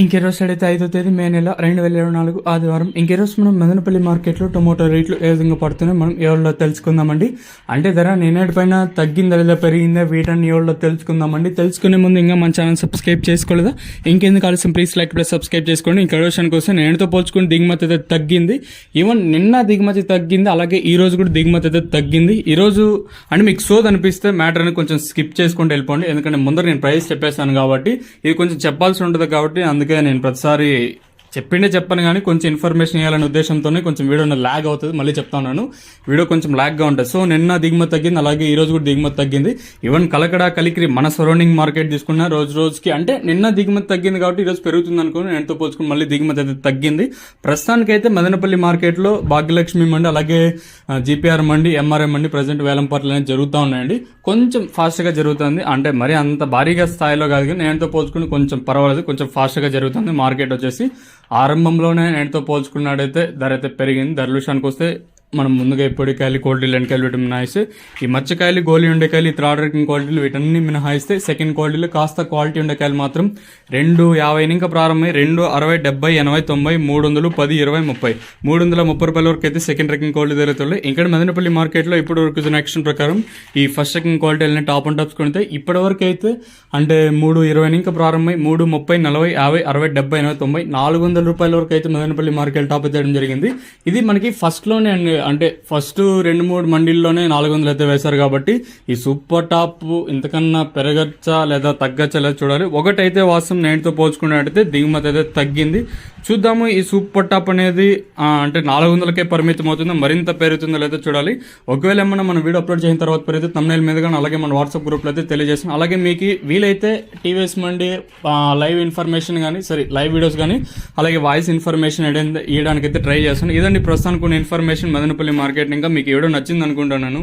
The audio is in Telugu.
ఇంకెరోజు అయితే 5వ తేదీ మే నెల 2024 ఆదివారం. ఇంకెరోజు మనం మదనపల్లి మార్కెట్లో టొమాటో రేట్లు ఏ విధంగా పడుతున్నాయో మనం ఎవరిలో తెలుసుకుందామండి. అంటే ధర నిన్నటి పైన తగ్గిందా లేదా పెరిగిందా వీటన్ని ఎవరిలో తెలుసుకుందామండి. తెలుసుకునే ముందు ఇంకా మన ఛానల్ సబ్స్క్రైబ్ చేసుకోలేదా? ఇంకెందుకు ఆలస్యం, ప్లీజ్ లైక్ ప్లస్ సబ్స్క్రైబ్ చేసుకోండి. ఇంకా విషయానికి వస్తే నేనుతో పోల్చుకుని దిగుమతి అయితే తగ్గింది. ఈవెన్ నిన్న దిగుమతి తగ్గింది, అలాగే ఈ రోజు కూడా దిగుమతి అయితే తగ్గింది. ఈ రోజు అంటే మీకు సోది అనిపిస్తే మ్యాటర్ అని కొంచెం స్కిప్ చేసుకుంటూ వెళ్ళిపోండి, ఎందుకంటే ముందర నేను ప్రైస్ చెప్పేస్తాను కాబట్టి ఇది కొంచెం చెప్పాల్సి ఉంటుంది. కాబట్టి అందుకే నేను ప్రతిసారి చెప్పను కానీ కొంచెం ఇన్ఫర్మేషన్ ఇవ్వాలనే ఉద్దేశంతోనే కొంచెం వీడియో ల్యాగ్ అవుతుంది. మళ్ళీ చెప్తాను, వీడియో కొంచెం ల్యాగ్గా ఉంటుంది. సో నిన్న దిగుమతి తగ్గింది, అలాగే ఈ రోజు కూడా దిగుమతి తగ్గింది. ఈవెన్ కలకడ, కలికిరి మన సరౌండింగ్ మార్కెట్ తీసుకున్న రోజుకి అంటే నిన్న దిగుమతి తగ్గింది కాబట్టి ఈరోజు పెరుగుతుంది అనుకుని నేనుతో పోల్చుకుని మళ్ళీ దిగుమతి అయితే తగ్గింది. ప్రస్తుతానికైతే మదనపల్లి మార్కెట్లో భాగ్యలక్ష్మి మండి, అలాగే జీపీఆర్ మండి, ఎంఆర్ఎం మండి ప్రజెంట్ వేలంపాట్లు అనేది జరుగుతూ ఉన్నాయండి. కొంచెం ఫాస్ట్గా జరుగుతుంది, అంటే మరి అంత భారీగా స్థాయిలో కాదు కానీ నేనుతో పోల్చుకుని కొంచెం పర్వాలేదు, కొంచెం ఫాస్ట్గా జరుగుతుంది మార్కెట్ వచ్చేసి. ఆరంభంలోనే నేటితో పోల్చుకున్నాడైతే ధర అయితే పెరిగింది. ధరల విషయానికి వస్తే మనం ముందుగా పొడికాయలు, కోల్టీలు, ఎండకాయలు వీటిని మినహాయిస్తే ఈ మచ్చకాయలు, గోలి ఉండకాయలు, ఈ థర్డ్ రేటింగ్ క్వాలిటీలు వీటన్ని మినహాయిస్తే సెకండ్ క్వాలిటీలు కాస్త క్వాలిటీ ఉండకాయలు మాత్రం 250 ఇంకా ప్రారంభమై 260, 70, 80, 90, 300, 10, 20, 30, 330 రూపాయల వరకు అయితే సెకండ్ రేటింగ్ క్వాలిటీ జరుగుతుంది. ఇక్కడ మదనపల్లి మార్కెట్లో ఇప్పటి వరకు యాక్షన్ ప్రకారం ఈ ఫస్ట్ రేటింగ్ క్వాలిటీ వెళ్ళిన టాప్ అండ్ టాప్స్ కొనితే ఇప్పటి వరకు అయితే అంటే 320 ఇంకా ప్రారంభమై 330, 40, 50, 60, 70, 80, 90, 400 రూపాయల వరకు అయితే మదనపల్లి మార్కెట్ టాప్ చేయడం జరిగింది. ఇది మనకి ఫస్ట్లోనే అంటే ఫస్ట్ 2-3 మండీల్లోనే 400 అయితే వేశారు కాబట్టి ఈ సూపర్ టాప్ ఇంతకన్నా పెరగచ్చా లేదా తగ్గచ్చా లేదా చూడాలి. ఒకటైతే వాస్తవం, నేటితో పోల్చుకున్నట్టయితే దిగుమతి అయితే తగ్గింది. చూద్దాము ఈ సూపర్ టాప్ అనేది అంటే 400కే పరిమితం అవుతుందో మరింత పెరుగుతుందో లేదో చూడాలి. ఒకవేళ ఏమన్నా మనం వీడియో అప్లోడ్ చేసిన తర్వాత పెరిగితే thumbnail మీద కానీ అలాగే మన వాట్సాప్ గ్రూప్లో అయితే తెలియజేస్తాం. అలాగే మీకు వీలైతే టీవీఎస్ మండి లైవ్ ఇన్ఫర్మేషన్ కానీ లైవ్ వీడియోస్ కానీ అలాగే వాయిస్ ఇన్ఫర్మేషన్ ఇవ్వడానికి అయితే ట్రై చేస్తాను. ఇదండి ప్రస్తుతానికి కొన్ని ఇన్ఫర్మేషన్ మదనపల్లి మార్కెట్. ఇంకా మీకు వీడియో నచ్చింది అనుకుంటున్నాను.